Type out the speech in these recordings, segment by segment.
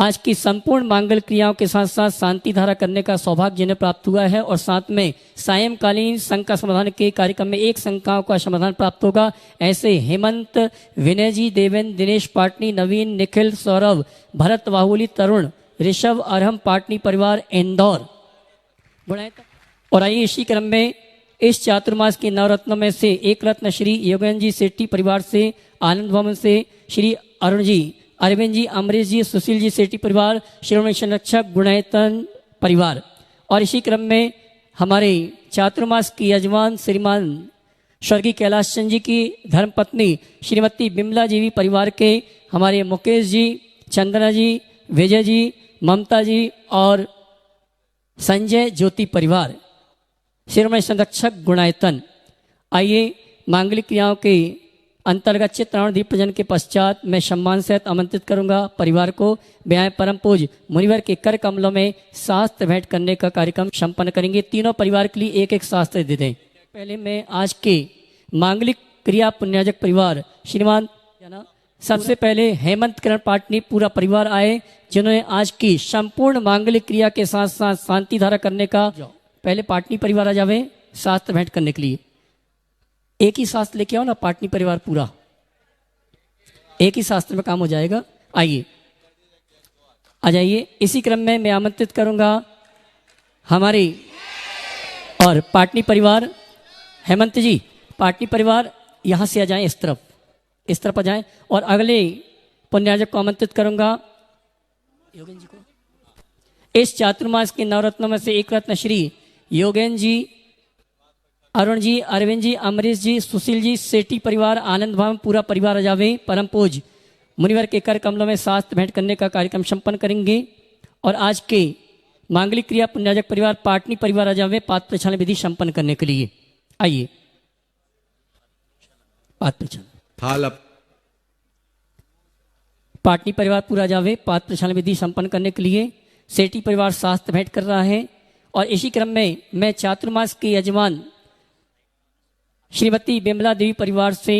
आज की संपूर्ण मांगल क्रियाओं के साथ साथ शांति धारा करने का सौभाग्य जिन्हें प्राप्त हुआ है और साथ में सायंकालीन शंका समाधान के कार्यक्रम में एक शंकाओं का समाधान प्राप्त होगा। ऐसे हेमंत, विनय जी, देवेंद्र, दिनेश पाटनी, नवीन, निखिल, सौरभ, भरत, बाहुली, तरुण, ऋषभ, अरहम पाटनी परिवार इंदौर। और आइए इसी क्रम में इस चातुर्मास के नवरत्नों में से एक रत्न श्री योगेंद्र जी सेट्टी परिवार से, आनंद भवन से श्री अरुण जी, अरविंद जी, अमरीश जी, सुशील जी सेट्टी परिवार, श्रीमणी संरक्षक गुणायतन परिवार। और इसी क्रम में हमारे चातुर्मास की यजमान श्रीमान स्वर्गीय कैलाश चंद जी की धर्मपत्नी श्रीमती बिमला जी परिवार के हमारे मुकेश जी, चंदना जी, विजय जी, ममता जी और संजय ज्योति परिवार, श्रीमणी संरक्षक गुणायतन। आइए मांगलिक क्रियाओं के अंतर्गत चित्रावण दीप प्रजन के पश्चात मैं सम्मान सहित आमंत्रित करूंगा परिवार को ब्याह परम पूज मुनिवर के कर कमलों में शास्त्र भेंट करने का कार्यक्रम संपन्न करेंगे। तीनों परिवार के लिए एक एक शास्त्र दे दें। पहले मैं आज के मांगलिक क्रिया पुण्याजक परिवार श्रीमान सबसे पहले हेमंत किरण पाटनी पूरा परिवार आए, जिन्होंने आज की संपूर्ण मांगलिक क्रिया के साथ साथ शांति धारा करने का। पहले पाटनी परिवार आ जावे शास्त्र भेंट करने के लिए। एक ही शास्त्र लेके आओ ना, पाटनी परिवार पूरा एक ही शास्त्र में काम हो जाएगा। आइए आ जाइए। इसी क्रम में मैं आमंत्रित करूंगा हमारे और पाटनी परिवार, हेमंत जी पाटनी परिवार यहां से आ जाएं, इस तरफ आ जाएं। और अगले पुण्यार्जक को आमंत्रित करूंगा योगेंद्र जी को। इस चातुर्मास के नवरत्नों में से एक रत्न श्री योगेंद्र जी, अरुण जी, अरविंद जी, अमरीश जी, सुशील जी सेट्टी परिवार, आनंद भाव पूरा परिवार आ जावे। परम पूज मुनिवर के कर कमलों में शास्त्र भेंट करने का कार्यक्रम संपन्न करेंगे। और आज के मांगलिक क्रिया पुण्याजक परिवार पाटनी परिवार आ जावे पात्र प्रक्षालन विधि संपन्न करने के लिए। आइए पात्र प्रक्षालन पाटनी परिवार पूरा जावे पात्र प्रक्षालन विधि संपन्न करने के लिए। सेट्टी परिवार शास्त्र भेंट कर रहा है। और इसी क्रम में मैं चातुर्मास के यजमान श्रीमती बिमला देवी परिवार से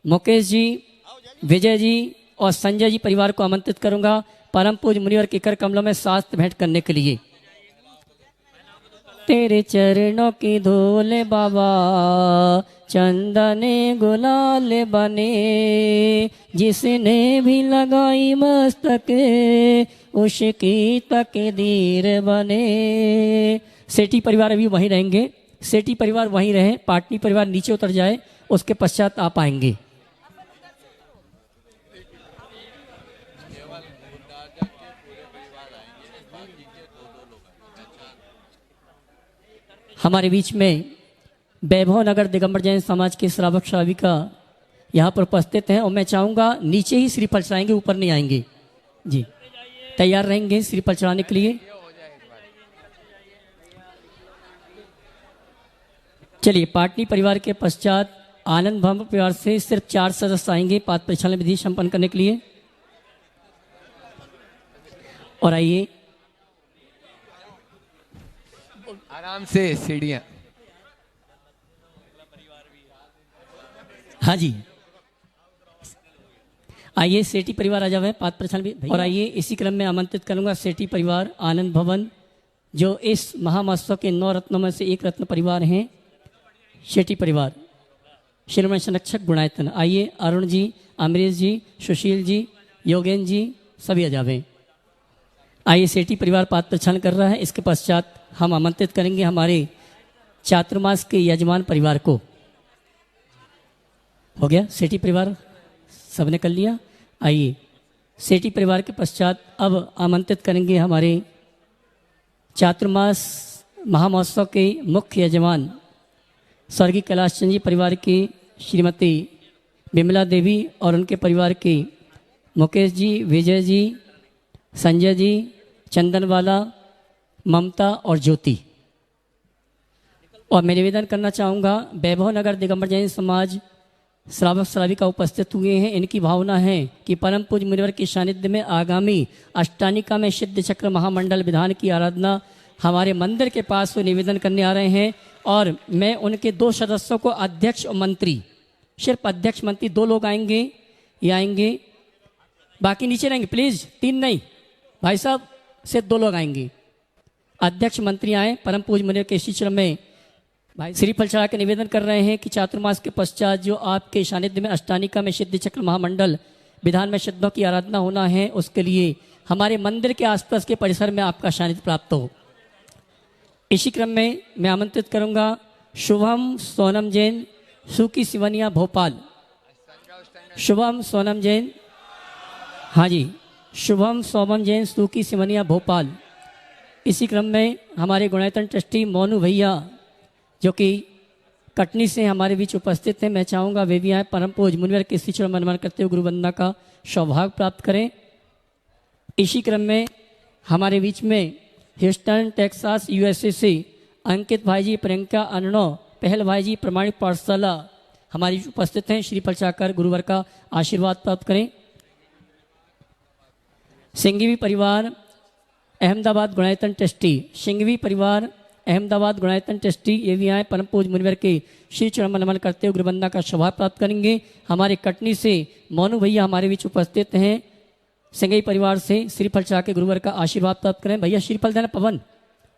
मुकेश जी, विजय जी और संजय जी परिवार को आमंत्रित करूंगा परम पूज मुनिवर के कर कमलों में शास्त्र भेंट करने के लिए। तेरे चरणों की धूल बाबा चंदने गुलाल बने, जिसने भी लगाई मस्तक उसकी तकदीर बने। सेट्टी परिवार अभी वहीं रहेंगे, सेट्टी परिवार वहीं रहे, पाटनी परिवार नीचे उतर जाए, उसके पश्चात आप आएंगे। हमारे बीच में वैभव नगर दिगंबर जैन समाज के श्रावक श्राविका यहाँ पर उपस्थित हैं और मैं चाहूँगा नीचे ही श्रीफल चढ़ाएंगे, ऊपर नहीं आएंगे जी। तैयार रहेंगे श्रीफल चढ़ाने के लिए। चलिए पाटनी परिवार के पश्चात आनंद भवन परिवार से सिर्फ 4 सदस्य आएंगे पात्र प्रक्षालन विधि संपन्न करने के लिए। और आइए आराम से सीढ़ियां। हाँ जी आइए सेट्टी परिवार आ जावे पात्र प्रक्षालन विधि। और आइए इसी क्रम में आमंत्रित करूंगा सेट्टी परिवार आनंद भवन, जो इस महामहोत्सव के 9 रत्नों में से एक रत्न परिवार हैं। सेट्टी परिवार श्रीमणी संरक्षक गुणायतन। आइए अरुण जी, अमरीश जी, सुशील जी, योगेंद्र जी सभी आ जावे। आइए सेट्टी परिवार पात्र प्रक्षालन कर रहा है। इसके पश्चात हम आमंत्रित करेंगे हमारे चातुर्मास के यजमान परिवार को। हो गया सेट्टी परिवार सबने कर लिया। आइए सेट्टी परिवार के पश्चात अब आमंत्रित करेंगे हमारे चातुर्मास महामहोत्सव के मुख्य यजमान स्वर्गीय कैलाश चंद जी परिवार की श्रीमती बिमला देवी और उनके परिवार के मुकेश जी, विजय जी, संजय जी, चंदनवाला, ममता और ज्योति। और मैं निवेदन करना चाहूँगा वैभव नगर दिगंबर जैन समाज श्रावक श्राविका उपस्थित हुए हैं। इनकी भावना है कि परम पूज मुनिवर के सानिध्य में आगामी अष्टानिका में सिद्ध चक्र महामंडल विधान की आराधना हमारे मंदिर के पास वो निवेदन करने आ रहे हैं। और मैं उनके 2 सदस्यों को अध्यक्ष और मंत्री, सिर्फ अध्यक्ष मंत्री 2 लोग आएंगे, ये आएंगे, बाकी नीचे रहेंगे प्लीज, 3 नहीं, भाई साहब से 2 लोग आएंगे। अध्यक्ष मंत्री आए, परम पूज्य मुनिवर के श्रीचरण में भाई श्रीफल चढ़ा के निवेदन कर रहे हैं कि चातुर्मास के पश्चात जो आपके सानिध्य में अष्टानिका में सिद्धि चक्र महामंडल विधान में सिद्धों की आराधना होना है, उसके लिए हमारे मंदिर के आसपास के परिसर में आपका सानिध्य प्राप्त हो। इसी क्रम में मैं आमंत्रित करूंगा शुभम सोनम जैन, सुकी सिवनिया भोपाल। शुभम सोनम जैन, हाँ जी, शुभम सोमन जैन, सुकी सिवनिया भोपाल। इसी क्रम में हमारे गुणायतन ट्रस्टी मोनू भैया जो कि कटनी से हमारे बीच उपस्थित हैं, मैं चाहूँगा वे भी आए, परम पूज्य मुनिवर के श्री चरण मनमान करते हुए गुरु वंदना का सौभाग्य प्राप्त करें। इसी क्रम में हमारे बीच में ह्यूस्टन टेक्सास यूएसए से अंकित भाई जी, प्रियंका अननो, पहल भाई जी प्रमाणिक पाठशाला हमारे बीच उपस्थित हैं। श्रीफल चाकर गुरुवर का आशीर्वाद प्राप्त करें। सिंघवी परिवार अहमदाबाद गुणायतन ट्रस्टी, सिंघवी परिवार अहमदाबाद गुणायतन ट्रस्टी ये भी आए, परम पूज्य मुनिवर के श्री चरण नमन करते हुए गुरुवंदना का सौभाग्य प्राप्त करेंगे। हमारे कटनी से मोनू भैया हमारे बीच उपस्थित हैं, सिंघई परिवार से श्रीफल चाह के गुरुवर का आशीर्वाद प्राप्त करें। भैया श्रीफल देना, पवन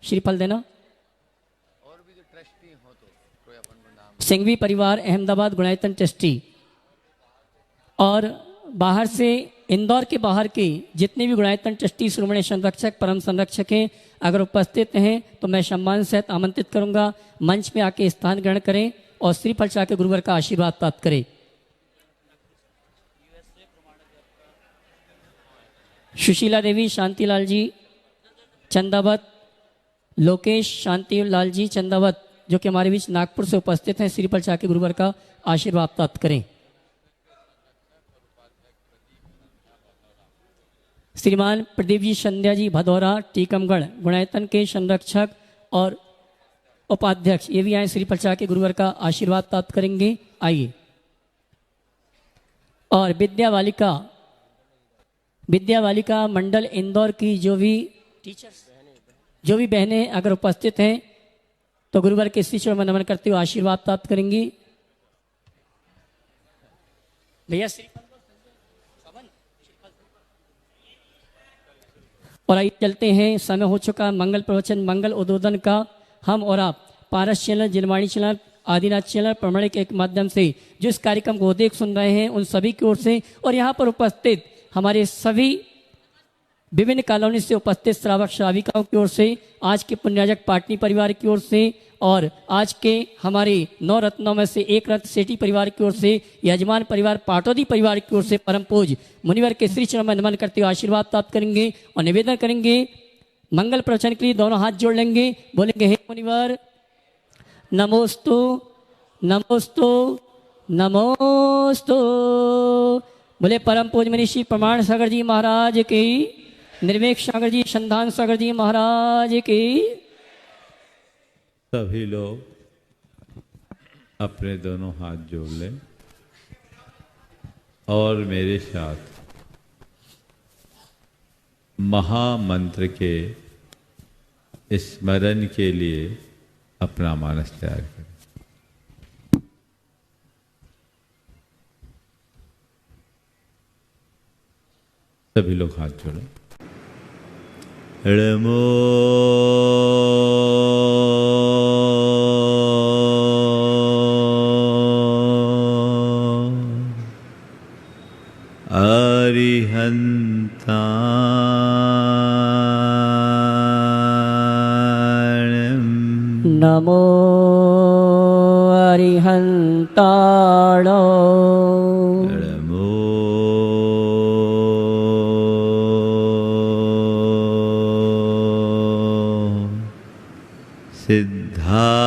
श्रीफल देना। और भी जो ट्रस्टी हो तो कोई अपन को नाम। सिंघवी परिवार अहमदाबाद गुणायतन ट्रस्टी और बाहर से इंदौर के बाहर के जितने भी गुणायतन ट्रस्टी श्रोमणी संरक्षक परम संरक्षक हैं, अगर उपस्थित हैं तो मैं सम्मान सहित आमंत्रित करूंगा, मंच में आके स्थान ग्रहण करें और श्रीफल चाह के गुरुवर का आशीर्वाद प्राप्त करें। सुशीला देवी शांतिलाल जी चंदावत, लोकेश शांतिलाल जी चंदावत जो कि हमारे बीच नागपुर से उपस्थित हैं, श्रीफल चाह के गुरुवर का आशीर्वाद प्राप्त करें। श्रीमान प्रदीप जी संध्या जी भदौरा टीकमगढ़ गुणायतन के संरक्षक और उपाध्यक्ष ये भी आए, श्रीफल चाह के गुरुवर का आशीर्वाद प्राप्त करेंगे। आइए। और विद्या बालिका मंडल इंदौर की जो भी टीचर्स जो भी बहनें अगर उपस्थित हैं तो गुरुवर के श्री चरण में नमन करते हुए आशीर्वाद प्राप्त करेंगी। भैया और आइए चलते हैं, समय हो चुका मंगल प्रवचन मंगल उद्बोधन का। हम और आप पारस चैनल, जिलवाणी चैनल, आदिनाथ चैनल प्रमाणिक के माध्यम से जो इस कार्यक्रम को देख सुन रहे हैं उन सभी की ओर से और यहाँ पर उपस्थित हमारे सभी विभिन्न कॉलोनी से उपस्थित श्रावक श्राविकाओं की ओर से, आज के पुण्याजक पाटनी परिवार की ओर से और आज के हमारे 9 रत्नों में से एक रत्न सेठी परिवार की ओर से, यजमान परिवार पाटौदी परिवार की ओर से परम पूज्य मुनिवर के श्री चरण में नमन करते हुए आशीर्वाद प्राप्त करेंगे और निवेदन करेंगे। मंगल प्रवचन के लिए दोनों हाथ जोड़ लेंगे, बोलेंगे हे मुनिवर नमोस्तु नमोस्तु नमोस्तु। बोले परम पूज्य मुनि श्री प्रमाण सागर जी महाराज की, निर्वेक सागर जी, संधान सागर जी महाराज की। सभी लोग अपने दोनों हाथ जोड़ लें और मेरे साथ महामंत्र के स्मरण के लिए अपना मानस तैयार करें। सभी लोग हाथ जोड़ें। नमो नमो अरिहंताण, नमो सिद्धाण,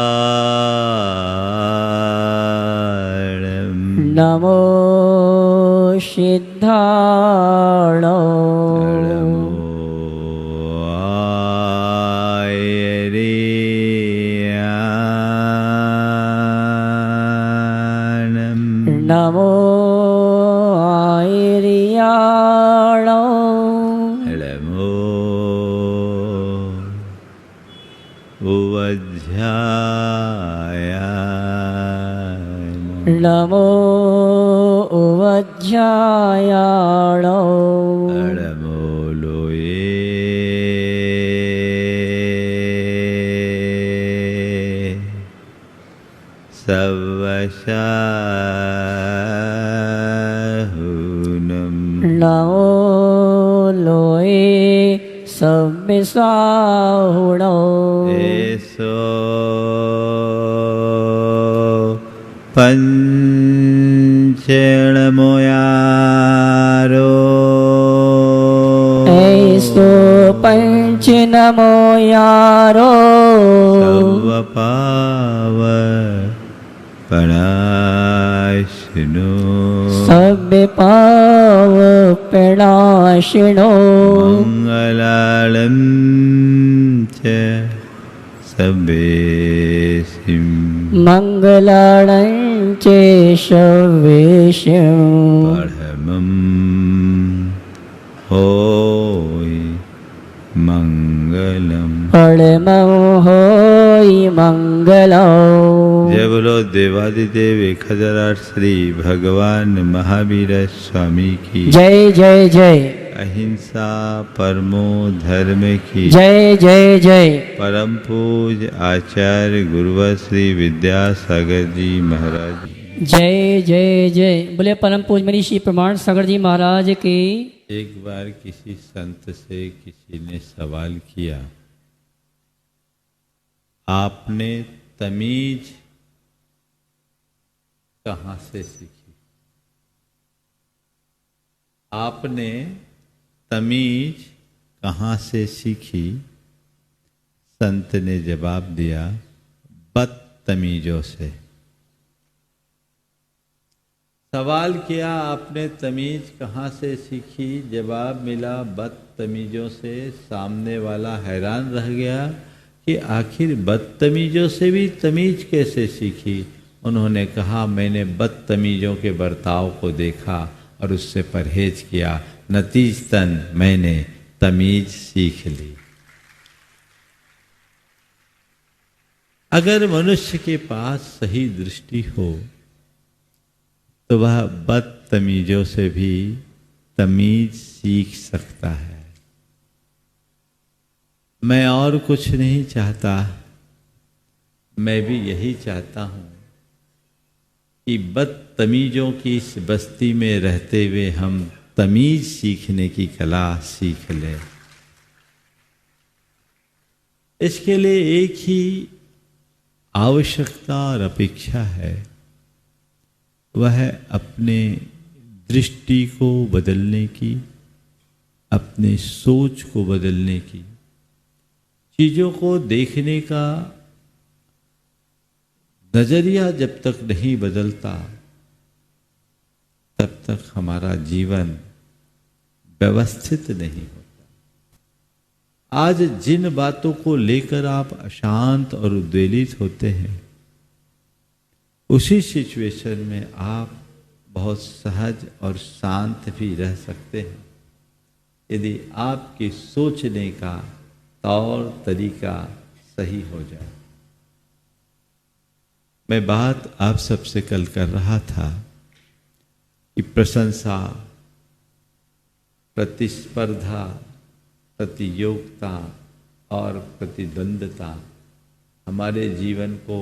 नमो सिद्धाण, नमो आयर्याण, नमो उवध्यायान, नमो उवध्यायाण, नमो लोये सवशाहुनम लाओ लोए सब साहुणो एसो पंचेण मोयारो ऐसो पंच नमो यारो सवपाव पणाशनो सब पाव प्रणाशिनो मंगलालम च सवेसिम मंगलाणं चेशवेश्यं परमं होय मंगलम। परमं होय मंगलम्। जय बोलो देवादिदेव 1008 श्री भगवान महावीर स्वामी की जय जय जय अहिंसा परमो धर्म की जय जय जय। परम पूज आचार्य गुरुवर श्री विद्यासागर जी महाराज। जय जय जय। बोले परम पूज मनीषी प्रमाण सागर जी महाराज की। एक बार किसी संत से किसी ने सवाल किया, आपने तमीज कहाँ से सीखी? आपने तमीज कहाँ से सीखी? संत ने जवाब दिया, बदतमीजों से। सवाल किया, आपने तमीज कहाँ से सीखी? जवाब मिला, बदतमीजों से। सामने वाला हैरान रह गया कि आखिर बदतमीजों से भी तमीज कैसे सीखी? उन्होंने कहा, मैंने बदतमीजों के बर्ताव को देखा और उससे परहेज किया, नतीजतन मैंने तमीज सीख ली। अगर मनुष्य के पास सही दृष्टि हो तो वह बदतमीजों से भी तमीज सीख सकता है। मैं और कुछ नहीं चाहता, मैं भी यही चाहता हूं कि बदतमीजों की इस बस्ती में रहते हुए हम तमीज सीखने की कला सीख लें। इसके लिए एक ही आवश्यकता और अपेक्षा है, वह है अपने दृष्टि को बदलने की, अपने सोच को बदलने की। चीजों को देखने का नजरिया जब तक नहीं बदलता तब तक हमारा जीवन व्यवस्थित नहीं होता। आज जिन बातों को लेकर आप अशांत और उद्वेलित होते हैं, उसी सिचुएशन में आप बहुत सहज और शांत भी रह सकते हैं यदि आपके सोचने का तौर तरीका सही हो जाए। मैं बात आप सबसे कल कर रहा था कि प्रशंसा, प्रतिस्पर्धा, प्रतियोगिता और प्रतिद्वंद्विता हमारे जीवन को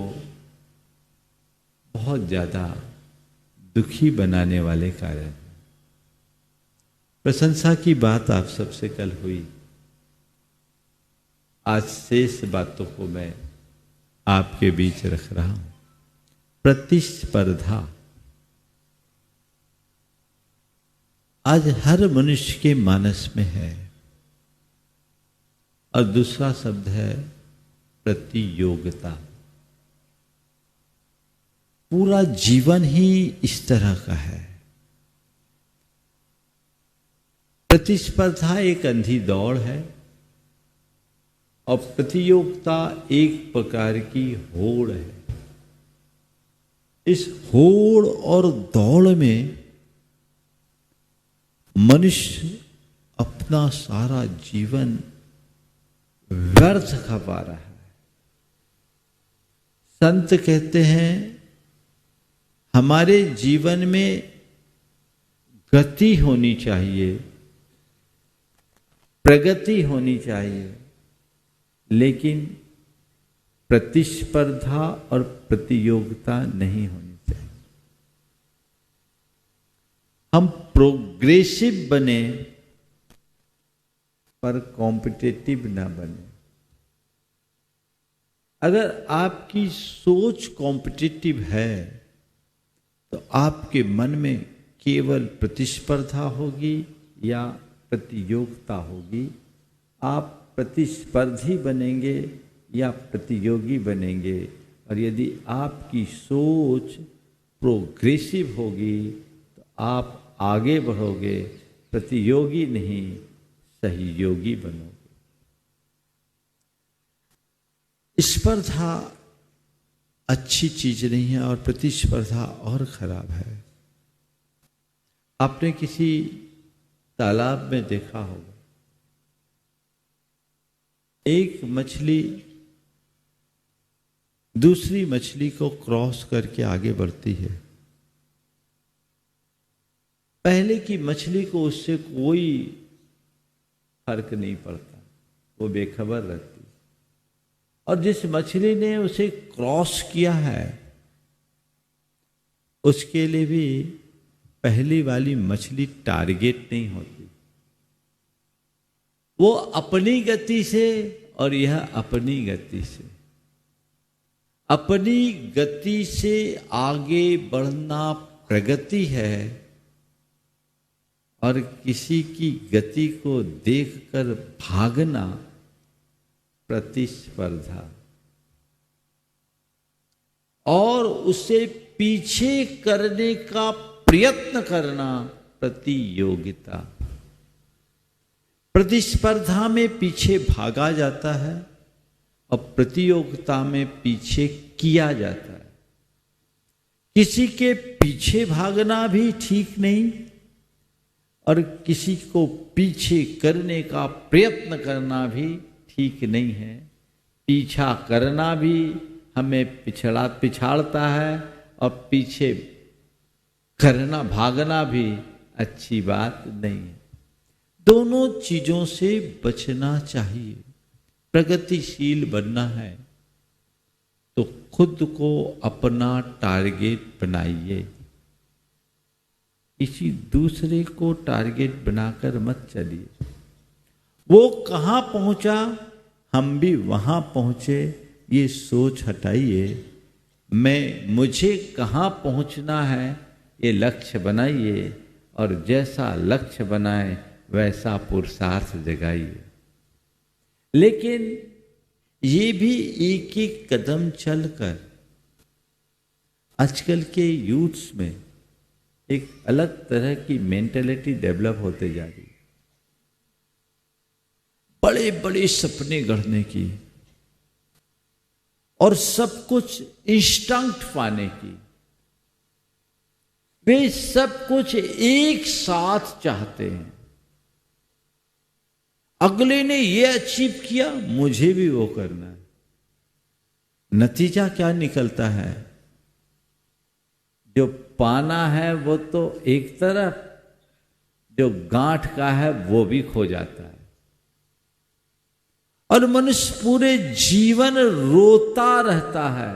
बहुत ज़्यादा दुखी बनाने वाले कारण हैं। प्रशंसा की बात आप सबसे कल हुई। आज शेष बातों को मैं आपके बीच रख रहा हूं। प्रतिस्पर्धा आज हर मनुष्य के मानस में है और दूसरा शब्द है प्रतियोगिता। पूरा जीवन ही इस तरह का है। प्रतिस्पर्धा एक अंधी दौड़ है और प्रतियोगिता एक प्रकार की होड़ है। इस होड़ और दौड़ में मनुष्य अपना सारा जीवन व्यर्थ खपा रहा है। संत कहते हैं, हमारे जीवन में गति होनी चाहिए, प्रगति होनी चाहिए, लेकिन प्रतिस्पर्धा और प्रतियोगिता नहीं होनी चाहिए। हम प्रोग्रेसिव बने पर कॉम्पिटिटिव ना बने। अगर आपकी सोच कॉम्पिटिटिव है तो आपके मन में केवल प्रतिस्पर्धा होगी या प्रतियोगिता होगी। आप प्रतिस्पर्धी बनेंगे या प्रतियोगी बनेंगे। और यदि आपकी सोच प्रोग्रेसिव होगी तो आप आगे बढ़ोगे, प्रतियोगी नहीं सहयोगी बनोगे। स्पर्धा अच्छी चीज नहीं है और प्रतिस्पर्धा और खराब है। आपने किसी तालाब में देखा होगा, एक मछली दूसरी मछली को क्रॉस करके आगे बढ़ती है। पहले की मछली को उससे कोई फर्क नहीं पड़ता, वो बेखबर रहती। और जिस मछली ने उसे क्रॉस किया है उसके लिए भी पहली वाली मछली टारगेट नहीं होती। वो अपनी गति से और यह अपनी गति से, अपनी गति से आगे बढ़ना प्रगति है और किसी की गति को देखकर भागना प्रतिस्पर्धा, और उसे पीछे करने का प्रयत्न करना प्रतियोगिता। प्रतिस्पर्धा में पीछे भागा जाता है और प्रतियोगिता में पीछे किया जाता है। किसी के पीछे भागना भी ठीक नहीं और किसी को पीछे करने का प्रयत्न करना भी ठीक नहीं है। पीछा करना भी हमें पिछाड़ता है और पीछे करना भागना भी अच्छी बात नहीं है। दोनों चीजों से बचना चाहिए। प्रगतिशील बनना है तो खुद को अपना टारगेट बनाइए, किसी दूसरे को टारगेट बनाकर मत चलिए। वो कहाँ पहुंचा हम भी वहां पहुंचे, ये सोच हटाइए। मुझे कहाँ पहुंचना है ये लक्ष्य बनाइए और जैसा लक्ष्य बनाए वैसा पुरुषार्थ जगाइए। लेकिन ये भी एक एक कदम चलकर आजकल के यूथ्स में एक अलग तरह की मेंटेलिटी डेवलप होते जा रही है। बड़े बड़े सपने गढ़ने की और सब कुछ इंस्टेंट पाने की। वे सब कुछ एक साथ चाहते हैं। अगले ने ये अचीव किया, मुझे भी वो करना है। नतीजा क्या निकलता है? जो पाना है वो तो एक तरफ, जो गांठ का है वो भी खो जाता है और मनुष्य पूरे जीवन रोता रहता है।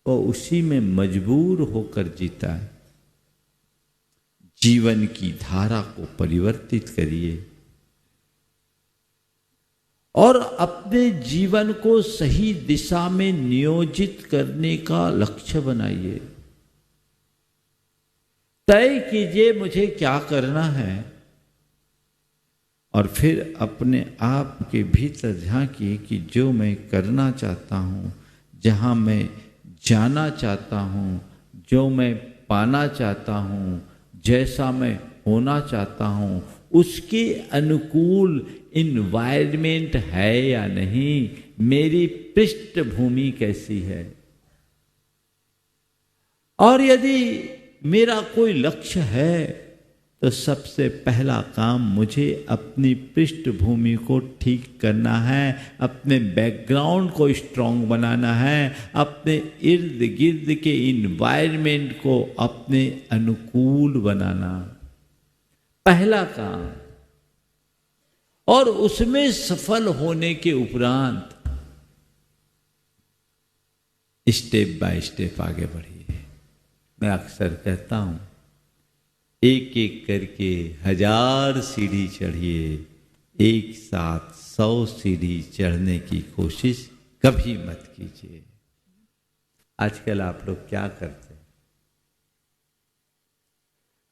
वो उसी में मजबूर होकर जीता है। जीवन की धारा को परिवर्तित करिए और अपने जीवन को सही दिशा में नियोजित करने का लक्ष्य बनाइए। तय कीजिए मुझे क्या करना है और फिर अपने आप के भीतर झांकिए कि जो मैं करना चाहता हूं, जहां मैं जाना चाहता हूं, जो मैं पाना चाहता हूं, जैसा मैं होना चाहता हूं, उसके अनुकूल इन्वायरमेंट है या नहीं, मेरी पृष्ठभूमि कैसी है। और यदि मेरा कोई लक्ष्य है तो सबसे पहला काम मुझे अपनी पृष्ठभूमि को ठीक करना है, अपने बैकग्राउंड को स्ट्रांग बनाना है, अपने इर्द गिर्द के इन्वायरमेंट को अपने अनुकूल बनाना, पहला काम। और उसमें सफल होने के उपरांत स्टेप बाय स्टेप आगे बढ़िए। मैं अक्सर कहता हूं, एक एक करके 1000 सीढ़ी चढ़िए, एक साथ 100 सीढ़ी चढ़ने की कोशिश कभी मत कीजिए। आजकल आप लोग क्या करते हैं?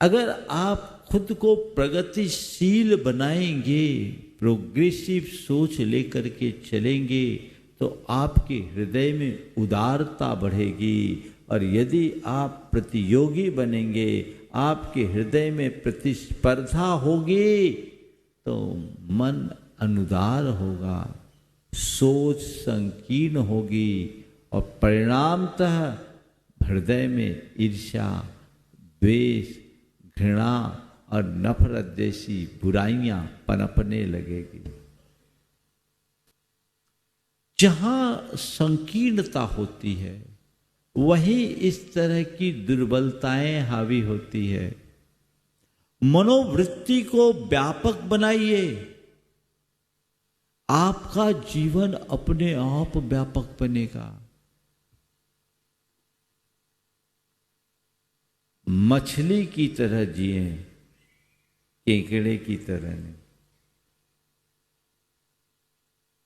अगर आप खुद को प्रगतिशील बनाएंगे, प्रोग्रेसिव सोच लेकर के चलेंगे, तो आपके हृदय में उदारता बढ़ेगी। और यदि आप प्रतियोगी बनेंगे, आपके हृदय में प्रतिस्पर्धा होगी, तो मन अनुदार होगा, सोच संकीर्ण होगी और परिणामतः हृदय में ईर्ष्या, द्वेष, घृणा और नफरत जैसी बुराइयां पनपने लगेगी। जहां संकीर्णता होती है, वहीं इस तरह की दुर्बलताएं हावी होती है। मनोवृत्ति को व्यापक बनाइए। आपका जीवन अपने आप व्यापक बनेगा। मछली की तरह जिए, केकड़े की तरह नहीं।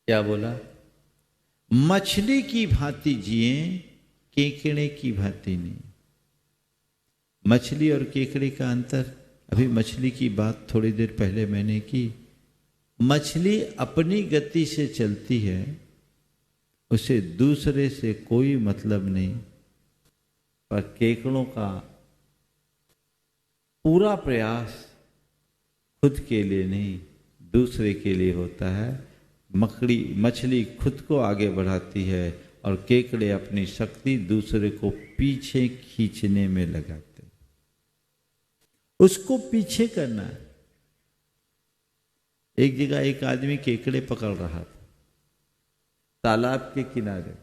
क्या बोला? मछली की भांति जिए, केकड़े की भांति नहीं। मछली और केकड़े का अंतर, अभी मछली की बात थोड़ी देर पहले मैंने की। मछली अपनी गति से चलती है, उसे दूसरे से कोई मतलब नहीं। पर केकड़ों का पूरा प्रयास खुद के लिए नहीं, दूसरे के लिए होता है। मछली खुद को आगे बढ़ाती है और केकड़े अपनी शक्ति दूसरे को पीछे खींचने में लगाते। उसको पीछे करना है। एक जगह एक आदमी केकड़े पकड़ रहा था, तालाब के किनारे।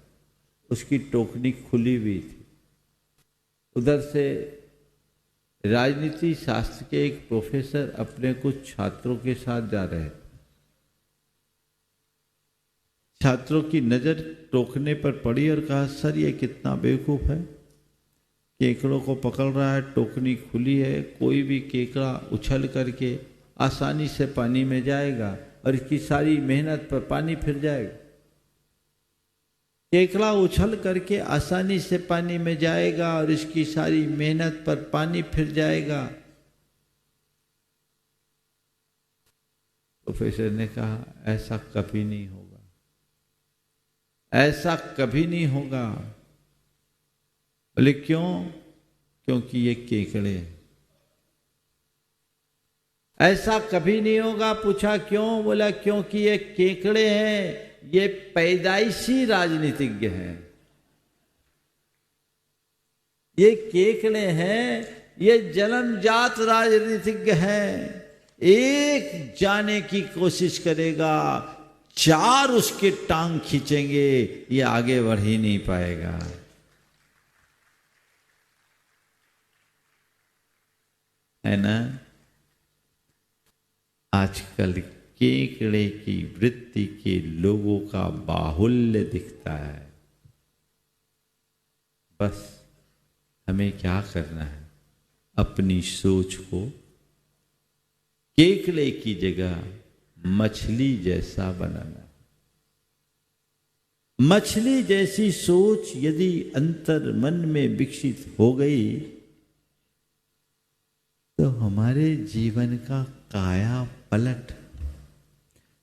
उसकी टोकनी खुली हुई थी। उधर से राजनीति शास्त्र के एक प्रोफेसर अपने कुछ छात्रों के साथ जा रहे थे। छात्रों की नजर टोकने पर पड़ी और कहा, सर ये कितना बेवकूफ है, केकड़ों को पकड़ रहा है, टोकनी खुली है, कोई भी केकड़ा उछल करके आसानी से पानी में जाएगा और इसकी सारी मेहनत पर पानी फिर जाएगा। केकड़ा उछल करके आसानी से पानी में जाएगा और इसकी सारी मेहनत पर पानी फिर जाएगा। प्रोफेसर ने कहा, ऐसा कभी नहीं होगा, ऐसा कभी नहीं होगा। बोले क्यों? क्योंकि ये केकड़े हैं। ऐसा कभी नहीं होगा। पूछा क्यों? बोला क्योंकि ये केकड़े हैं, ये पैदाइशी राजनीतिज्ञ हैं। ये केकड़े हैं, ये जन्मजात राजनीतिज्ञ हैं। एक जाने की कोशिश करेगा, 4 उसके टांग खींचेंगे, ये आगे बढ़ ही नहीं पाएगा। है ना? आजकल केकड़े की वृत्ति के लोगों का बाहुल्य दिखता है। बस हमें क्या करना है? अपनी सोच को केकड़े की जगह मछली जैसा बनाना। मछली जैसी सोच यदि अंतर मन में विकसित हो गई, तो हमारे जीवन का काया पलट,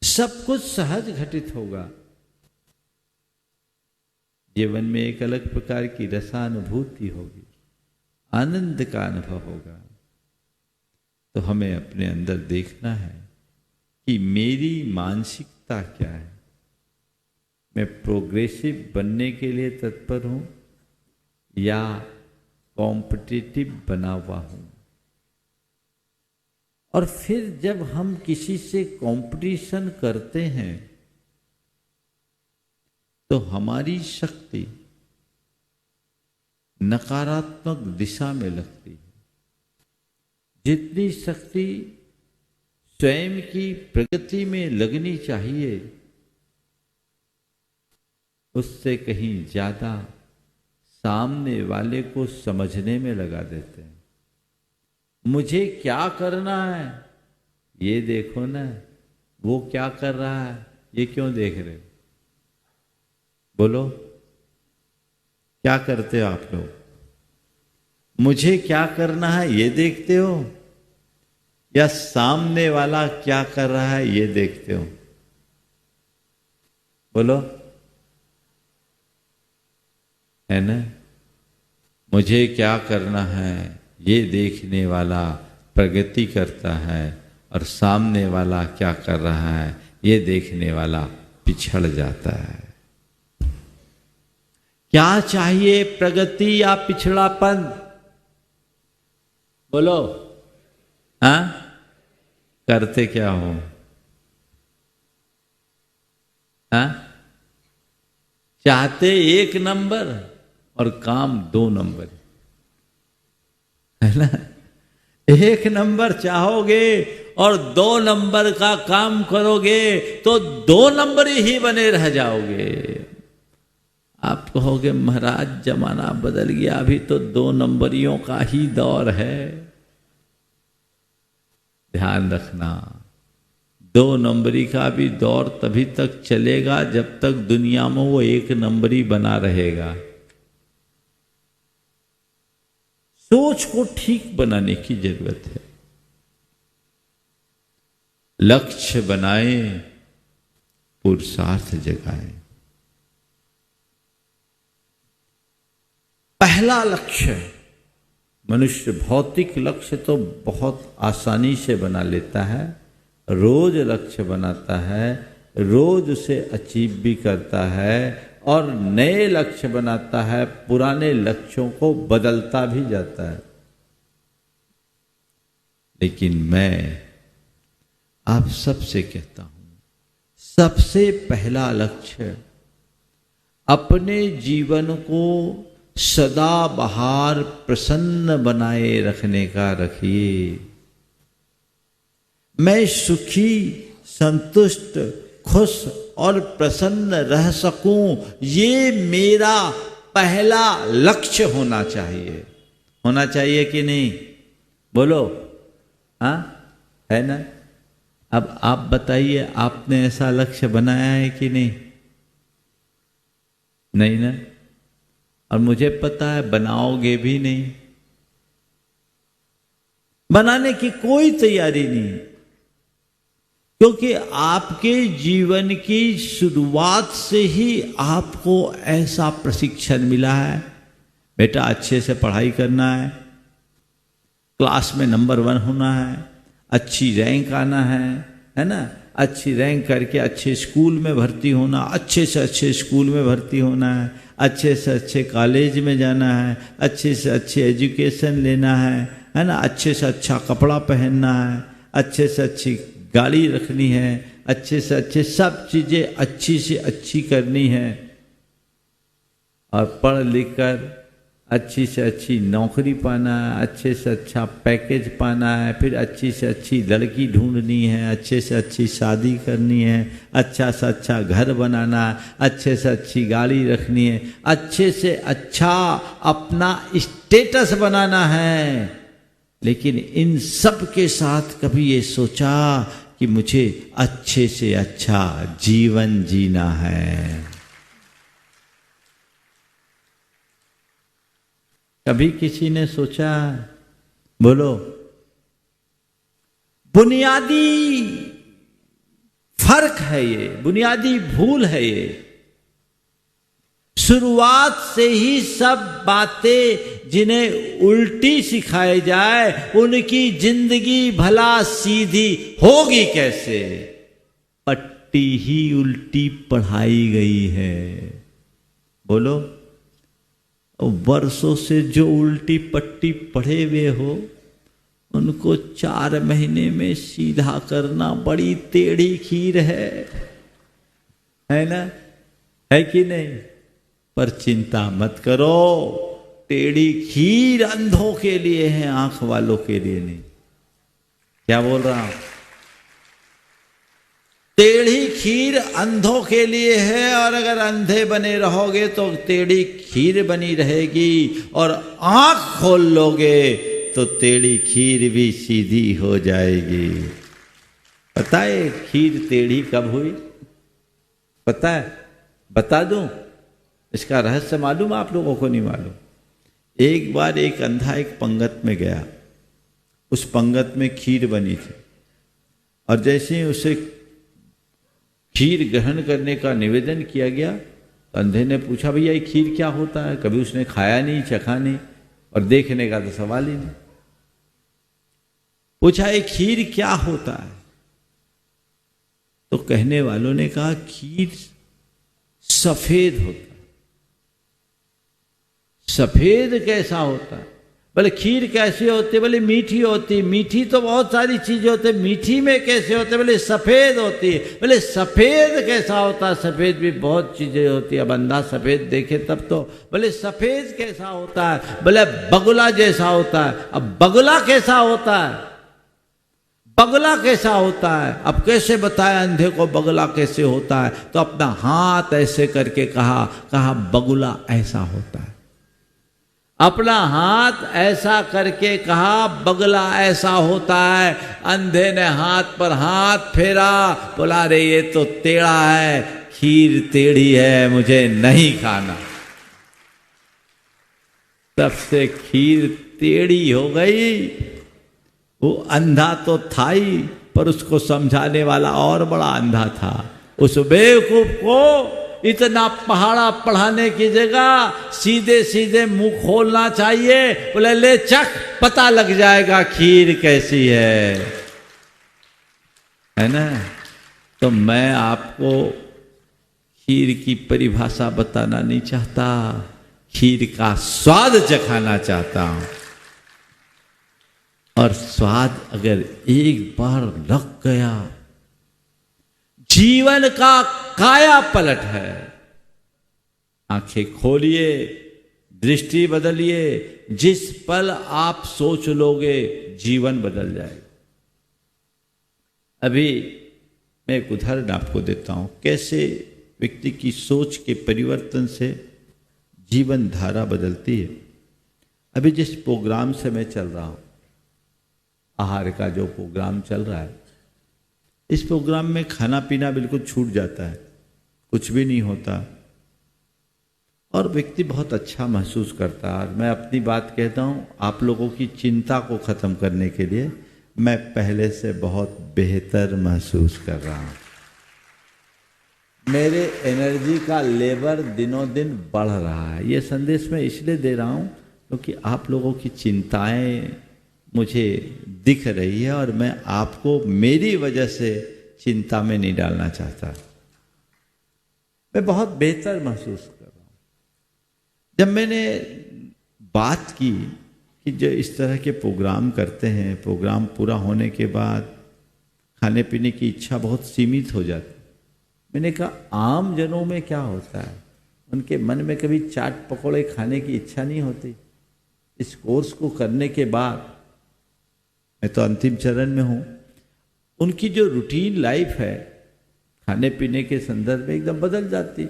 सब कुछ सहज घटित होगा। जीवन में एक अलग प्रकार की रसानुभूति होगी, आनंद का अनुभव होगा। तो हमें अपने अंदर देखना है कि मेरी मानसिकता क्या है। मैं प्रोग्रेसिव बनने के लिए तत्पर हूं या कॉम्पिटिटिव बना हुआ हूं। और फिर जब हम किसी से कंपटीशन करते हैं, तो हमारी शक्ति नकारात्मक दिशा में लगती है। जितनी शक्ति स्वयं की प्रगति में लगनी चाहिए, उससे कहीं ज्यादा सामने वाले को समझने में लगा देते हैं। मुझे क्या करना है ये देखो ना, वो क्या कर रहा है ये क्यों देख रहे हो? बोलो, क्या करते हो आप लोग? मुझे क्या करना है ये देखते हो या सामने वाला क्या कर रहा है ये देखते हो? बोलो, है ना? मुझे क्या करना है ये देखने वाला प्रगति करता है और सामने वाला क्या कर रहा है ये देखने वाला पिछड़ जाता है। क्या चाहिए, प्रगति या पिछड़ापन? बोलो, हाँ? करते क्या हो? हाँ? चाहते 1 नंबर और काम 2 नंबर, है ना? 1 नंबर चाहोगे और 2 नंबर का काम करोगे तो 2 नंबर ही बने रह जाओगे। आप कहोगे महाराज जमाना बदल गया, अभी तो 2 नंबरियों का ही दौर है। ध्यान रखना, 2 नंबरी का भी दौर तभी तक चलेगा जब तक दुनिया में वो 1 नंबरी बना रहेगा। सोच को ठीक बनाने की जरूरत है। लक्ष्य बनाएं, पुरुषार्थ जगाएं। पहला लक्ष्य, मनुष्य भौतिक लक्ष्य तो बहुत आसानी से बना लेता है, रोज लक्ष्य बनाता है, रोज उसे अचीव भी करता है और नए लक्ष्य बनाता है, पुराने लक्ष्यों को बदलता भी जाता है। लेकिन मैं आप सबसे कहता हूं, सबसे पहला लक्ष्य अपने जीवन को सदा बहार प्रसन्न बनाए रखने का रखिए। मैं सुखी, संतुष्ट, खुश और प्रसन्न रह सकूं, ये मेरा पहला लक्ष्य होना चाहिए। होना चाहिए कि नहीं? बोलो, हाँ? है ना? अब आप बताइए, आपने ऐसा लक्ष्य बनाया है कि नहीं? नहीं ना? और मुझे पता है बनाओगे भी नहीं, बनाने की कोई तैयारी नहीं, क्योंकि आपके जीवन की शुरुआत से ही आपको ऐसा प्रशिक्षण मिला है, बेटा अच्छे से पढ़ाई करना है, क्लास में नंबर 1 होना है, अच्छी रैंक आना है ना? अच्छी रैंक करके अच्छे स्कूल में भर्ती होना, अच्छे से अच्छे स्कूल में भर्ती होना है, अच्छे से अच्छे कॉलेज में जाना है, अच्छे से अच्छी एजुकेशन लेना है ना? अच्छे से अच्छा कपड़ा पहनना है, अच्छे से अच्छी गाड़ी रखनी है, अच्छे से अच्छे सब चीज़ें अच्छी से अच्छी करनी है और पढ़ लिख कर अच्छी से अच्छी नौकरी पाना है, अच्छे से अच्छा पैकेज पाना है, फिर अच्छी से अच्छी लड़की ढूंढनी है, अच्छे से अच्छी शादी करनी है, अच्छा से अच्छा घर बनाना है, अच्छे से अच्छी गाड़ी रखनी है, अच्छे से अच्छा अपना स्टेटस बनाना है। लेकिन इन सब के साथ कभी ये सोचा कि मुझे अच्छे से अच्छा जीवन जीना है? कभी किसी ने सोचा? बोलो, बुनियादी फर्क है ये, बुनियादी भूल है ये। शुरुआत से ही सब बातें जिन्हें उल्टी सिखाई जाए उनकी जिंदगी भला सीधी होगी कैसे? पट्टी ही उल्टी पढ़ाई गई है। बोलो, वर्षों से जो उल्टी पट्टी पढ़े हुए हो उनको 4 महीने में सीधा करना बड़ी टेढ़ी खीर है ना? है कि नहीं? पर चिंता मत करो, टेढ़ी खीर अंधों के लिए है, आंख वालों के लिए नहीं। क्या बोल रहा हूं? टेढ़ी खीर अंधों के लिए है, और अगर अंधे बने रहोगे तो टेढ़ी खीर बनी रहेगी, और आंख खोल लोगे तो टेढ़ी खीर भी सीधी हो जाएगी। पता है खीर टेढ़ी कब हुई? पता है? बता दूं? इसका रहस्य मालूम? आप लोगों को नहीं मालूम। एक बार एक अंधा एक पंगत में गया, उस पंगत में खीर बनी थी, और जैसे ही उसे खीर ग्रहण करने का निवेदन किया गया, तो अंधे ने पूछा भैया ये खीर क्या होता है? कभी उसने खाया नहीं, चखा नहीं, और देखने का तो सवाल ही नहीं। पूछा ये खीर क्या होता है? तो कहने वालों ने कहा खीर सफेद होता है। सफेद कैसा होता है? बोले खीर कैसी होती है? बोले मीठी होती। मीठी तो बहुत सारी चीजें होती है, मीठी में कैसे होते? बोले सफेद होती है। बोले सफेद कैसा होता है? सफेद भी बहुत चीजें होती है, अब अंधा सफेद देखे तब तो। बोले सफेद कैसा होता है? बोले बगुला जैसा होता है। अब बगुला कैसा होता है? बगुला कैसा होता है? अब कैसे बताया अंधे को बगुला कैसे होता है? तो अपना हाथ ऐसे करके कहा बगुला ऐसा होता है। अपना हाथ ऐसा करके कहा बगुला ऐसा होता है। अंधे ने हाथ पर हाथ फेरा, बोला रे ये तो टेढ़ा है, खीर टेढ़ी है, मुझे नहीं खाना। तब से खीर टेढ़ी हो गई। वो अंधा तो था ही, पर उसको समझाने वाला और बड़ा अंधा था। उस बेवकूफ को इतना पहाड़ा पढ़ाने की जगह सीधे सीधे मुंह खोलना चाहिए। बोले ले चख, पता लग जाएगा खीर कैसी है ना? तो मैं आपको खीर की परिभाषा बताना नहीं चाहता, खीर का स्वाद चखाना चाहता हूं। और स्वाद अगर एक बार लग गया, जीवन का काया पलट है। आंखें खोलिए, दृष्टि बदलिए, जिस पल आप सोच लोगे जीवन बदल जाएगा। अभी मैं एक उदाहरण आपको देता हूं, कैसे व्यक्ति की सोच के परिवर्तन से जीवन धारा बदलती है। अभी जिस प्रोग्राम से मैं चल रहा हूं, आहार का जो प्रोग्राम चल रहा है, इस प्रोग्राम में खाना पीना बिल्कुल छूट जाता है, कुछ भी नहीं होता, और व्यक्ति बहुत अच्छा महसूस करता है। मैं अपनी बात कहता हूं, आप लोगों की चिंता को खत्म करने के लिए मैं पहले से बहुत बेहतर महसूस कर रहा हूं। मेरे एनर्जी का लेवल दिनों दिन बढ़ रहा है। ये संदेश मैं इसलिए दे रहा हूं क्योंकि आप लोगों की चिंताएं मुझे दिख रही है, और मैं आपको मेरी वजह से चिंता में नहीं डालना चाहता। मैं बहुत बेहतर महसूस कर रहा हूं। जब मैंने बात की कि जो इस तरह के प्रोग्राम करते हैं, प्रोग्राम पूरा होने के बाद खाने पीने की इच्छा बहुत सीमित हो जाती, मैंने कहा आम जनों में क्या होता है, उनके मन में कभी चाट पकौड़े खाने की इच्छा नहीं होती। इस कोर्स को करने के बाद, मैं तो अंतिम चरण में हूं, उनकी जो रूटीन लाइफ है खाने पीने के संदर्भ में एकदम बदल जाती।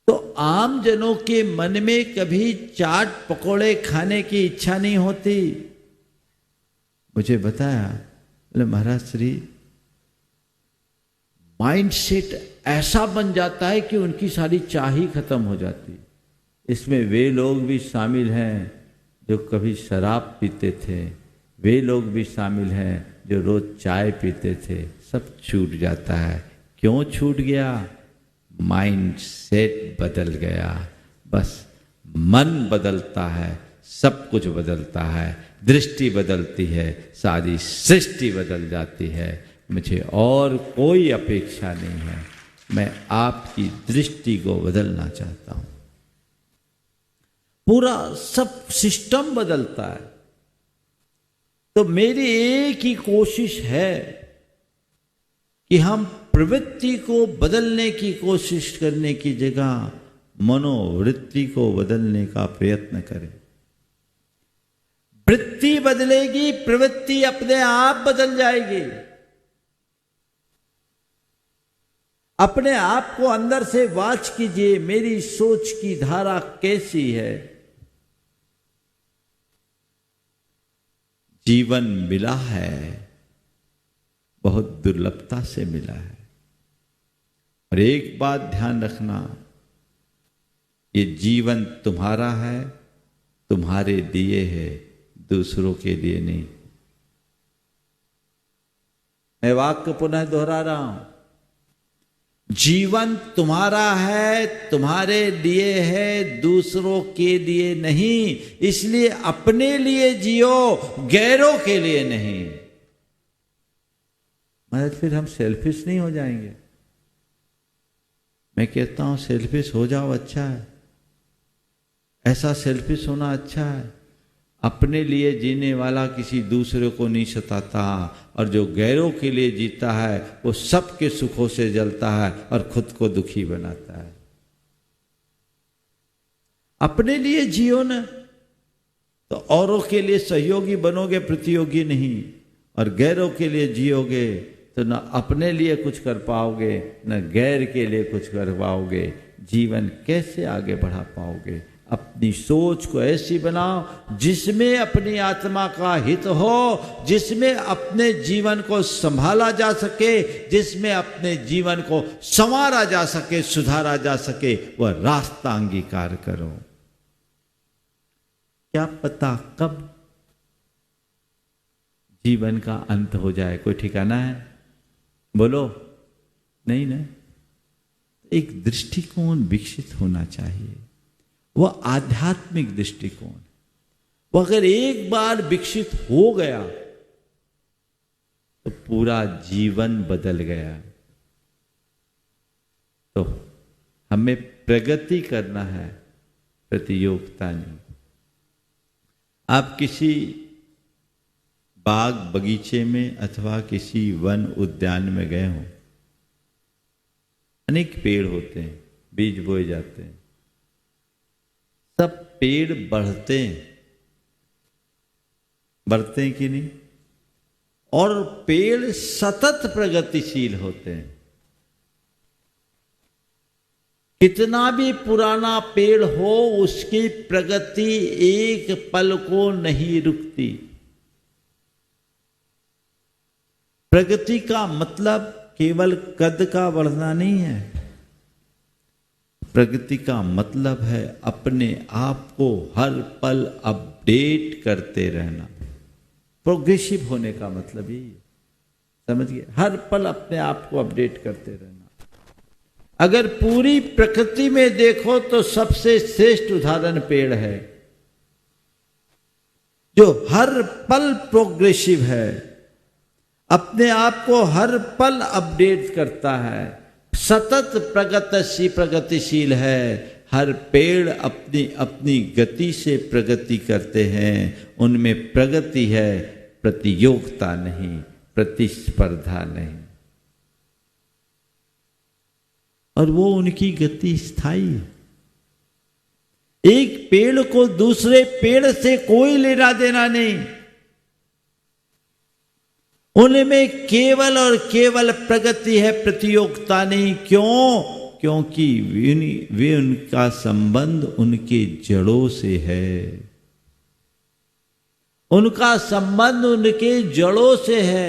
तो आम जनों के मन में कभी चाट पकौड़े खाने की इच्छा नहीं होती। मुझे बताया, बोले महाराज श्री, माइंडसेट ऐसा बन जाता है कि उनकी सारी चाह ही खत्म हो जाती। इसमें वे लोग भी शामिल हैं जो कभी शराब पीते थे, वे लोग भी शामिल हैं जो रोज चाय पीते थे। सब छूट जाता है। क्यों छूट गया? माइंड सेट बदल गया। बस मन बदलता है, सब कुछ बदलता है, दृष्टि बदलती है, सारी सृष्टि बदल जाती है। मुझे और कोई अपेक्षा नहीं है, मैं आपकी दृष्टि को बदलना चाहता हूं। पूरा सब सिस्टम बदलता है। तो मेरी एक ही कोशिश है कि हम प्रवृत्ति को बदलने की कोशिश करने की जगह मनोवृत्ति को बदलने का प्रयत्न करें। वृत्ति बदलेगी, प्रवृत्ति अपने आप बदल जाएगी। अपने आप को अंदर से वाच कीजिए, मेरी सोच की धारा कैसी है। जीवन मिला है, बहुत दुर्लभता से मिला है। और एक बात ध्यान रखना, ये जीवन तुम्हारा है, तुम्हारे लिए है, दूसरों के लिए नहीं। मैं वाक्य पुनः दोहरा रहा हूं, जीवन तुम्हारा है, तुम्हारे लिए है, दूसरों के लिए नहीं। इसलिए अपने लिए जियो, गैरों के लिए नहीं। मगर फिर हम सेल्फिश नहीं हो जाएंगे। मैं कहता हूं सेल्फिश हो जाओ, अच्छा है, ऐसा सेल्फिश होना अच्छा है। अपने लिए जीने वाला किसी दूसरे को नहीं सताता, और जो गैरों के लिए जीता है वो सबके सुखों से जलता है और खुद को दुखी बनाता है। अपने लिए जियो न, तो औरों के लिए सहयोगी बनोगे, प्रतियोगी नहीं। और गैरों के लिए जियोगे तो न अपने लिए कुछ कर पाओगे, न गैर के लिए कुछ कर पाओगे। जीवन कैसे आगे बढ़ा पाओगे? अपनी सोच को ऐसी बनाओ जिसमें अपनी आत्मा का हित हो, जिसमें अपने जीवन को संभाला जा सके, जिसमें अपने जीवन को संवारा जा सके, सुधारा जा सके, वह रास्ता अंगीकार करो। क्या पता कब जीवन का अंत हो जाए, कोई ठिकाना है? बोलो, नहीं ना। एक दृष्टिकोण विकसित होना चाहिए, वह आध्यात्मिक दृष्टिकोण। वो अगर एक बार विकसित हो गया तो पूरा जीवन बदल गया। तो हमें प्रगति करना है, प्रतियोगिता नहीं। आप किसी बाग बगीचे में अथवा किसी वन उद्यान में गए हो, अनेक पेड़ होते हैं, बीज बोए जाते हैं, सब पेड़ बढ़ते हैं कि नहीं? और पेड़ सतत प्रगतिशील होते हैं। कितना भी पुराना पेड़ हो, उसकी प्रगति एक पल को नहीं रुकती। प्रगति का मतलब केवल कद का बढ़ना नहीं है। प्रगति का मतलब है अपने आप को हर पल अपडेट करते रहना। प्रोग्रेसिव होने का मतलब यही है, समझिए, हर पल अपने आप को अपडेट करते रहना। अगर पूरी प्रकृति में देखो तो सबसे श्रेष्ठ उदाहरण पेड़ है, जो हर पल प्रोग्रेसिव है, अपने आप को हर पल अपडेट करता है, सतत प्रगतिशील है। हर पेड़ अपनी अपनी गति से प्रगति करते हैं, उनमें प्रगति है, प्रतियोगिता नहीं, प्रतिस्पर्धा नहीं। और वो उनकी गति स्थायी है। एक पेड़ को दूसरे पेड़ से कोई लेना देना नहीं, उनमें केवल और केवल प्रगति है, प्रतियोगिता नहीं। क्यों? क्योंकि वे उनका संबंध उनके जड़ों से है, उनका संबंध उनके जड़ों से है।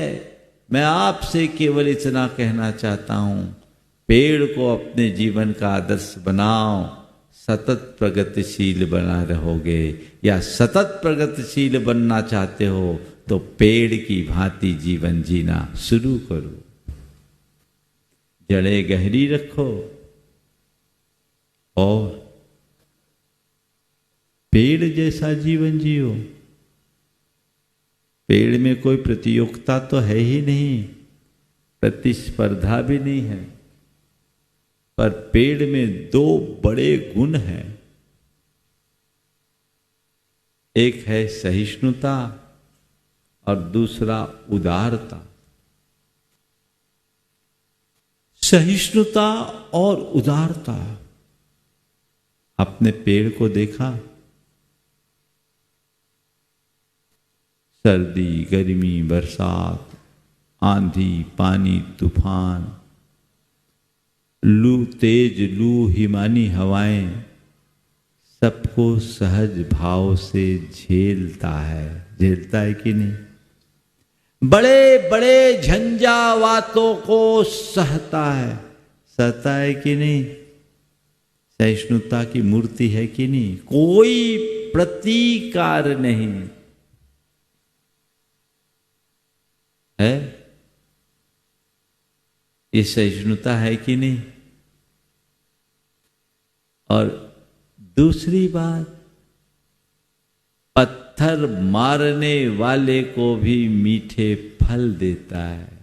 मैं आपसे केवल इतना कहना चाहता हूं, पेड़ को अपने जीवन का आदर्श बनाओ, सतत प्रगतिशील बना रहोगे। या सतत प्रगतिशील बनना चाहते हो तो पेड़ की भांति जीवन जीना शुरू करो। जड़ें गहरी रखो और पेड़ जैसा जीवन जियो। पेड़ में कोई प्रतियोगिता तो है ही नहीं, प्रतिस्पर्धा भी नहीं है, पर पेड़ में दो बड़े गुण हैं। एक है सहिष्णुता और दूसरा उदारता। सहिष्णुता और उदारता। आपने पेड़ को देखा, सर्दी, गर्मी, बरसात, आंधी, पानी, तूफान, तेज लू हिमानी हवाएं सबको सहज भाव से झेलता है कि नहीं। बड़े बड़े झंझावातों को सहता है कि नहीं। सहिष्णुता की मूर्ति है कि नहीं। कोई प्रतीकार नहीं है, ये सहिष्णुता है कि नहीं। और दूसरी बात, पत्थर मारने वाले को भी मीठे फल देता है।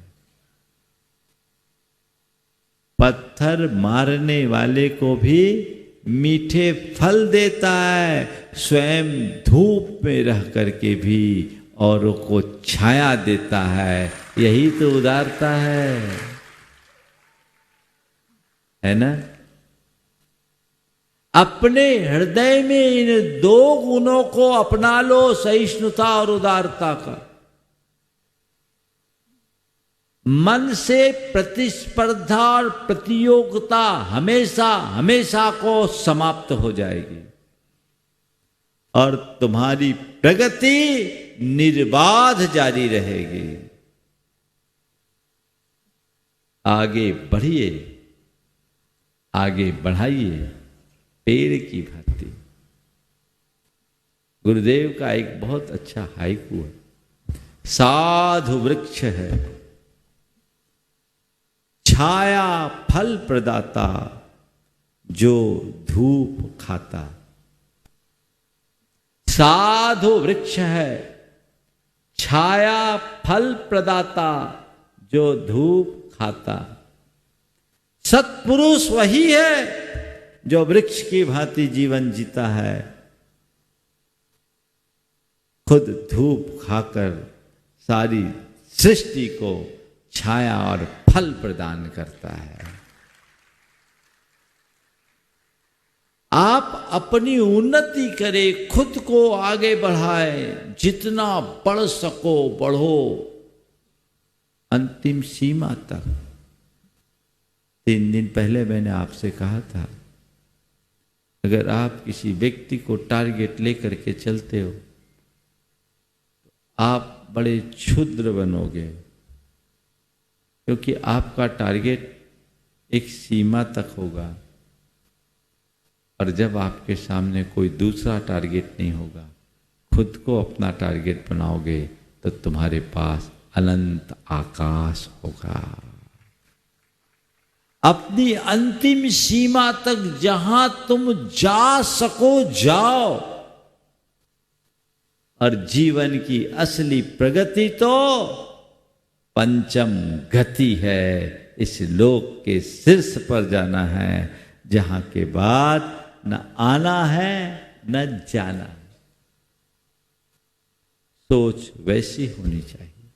पत्थर मारने वाले को भी मीठे फल देता है। स्वयं धूप में रह करके भी औरों को छाया देता है। यही तो उदारता है ना। अपने हृदय में इन दो गुणों को अपना लो, सहिष्णुता और उदारता का। मन से प्रतिस्पर्धा और प्रतियोगिता हमेशा हमेशा को समाप्त हो जाएगी और तुम्हारी प्रगति निर्बाध जारी रहेगी। आगे बढ़िए, आगे बढ़ाइए पेड़ की भांति। गुरुदेव का एक बहुत अच्छा हाइकू है। साधु वृक्ष है, छाया फल प्रदाता, जो धूप खाता। साधु वृक्ष है, छाया फल प्रदाता, जो धूप खाता। सत्पुरुष वही है जो वृक्ष की भांति जीवन जीता है, खुद धूप खाकर सारी सृष्टि को छाया और फल प्रदान करता है। आप अपनी उन्नति करें, खुद को आगे बढ़ाएं, जितना बढ़ सको बढ़ो, अंतिम सीमा तक। 3 दिन पहले मैंने आपसे कहा था, अगर आप किसी व्यक्ति को टारगेट लेकर के चलते हो, आप बड़े क्षुद्र बनोगे, क्योंकि आपका टारगेट एक सीमा तक होगा और जब आपके सामने कोई दूसरा टारगेट नहीं होगा, खुद को अपना टारगेट बनाओगे तो तुम्हारे पास अनंत आकाश होगा। अपनी अंतिम सीमा तक जहां तुम जा सको जाओ, और जीवन की असली प्रगति तो पंचम गति है। इस लोक के शीर्ष पर जाना है, जहां के बाद न आना है न जाना। सोच वैसी होनी चाहिए,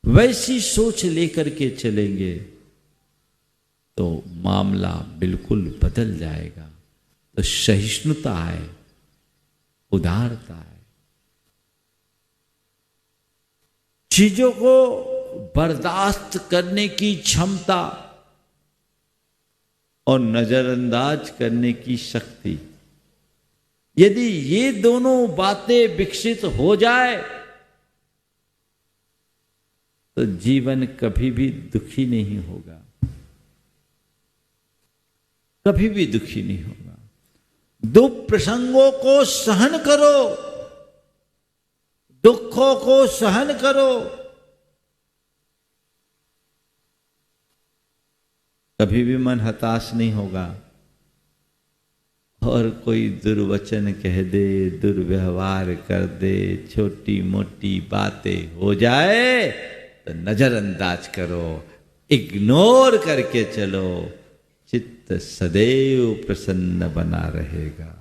वैसी सोच लेकर के चलेंगे तो मामला बिल्कुल बदल जाएगा। तो सहिष्णुता है, उदारता है, चीजों को बर्दाश्त करने की क्षमता और नजरअंदाज करने की शक्ति। यदि ये दोनों बातें विकसित हो जाए तो जीवन कभी भी दुखी नहीं होगा, कभी भी दुखी नहीं होगा। दुख प्रसंगों को सहन करो, दुखों को सहन करो, कभी भी मन हताश नहीं होगा। और कोई दुर्वचन कह दे, दुर्व्यवहार कर दे, छोटी मोटी बातें हो जाए तो नजरअंदाज करो, इग्नोर करके चलो, चित्त सदैव प्रसन्न बना रहेगा।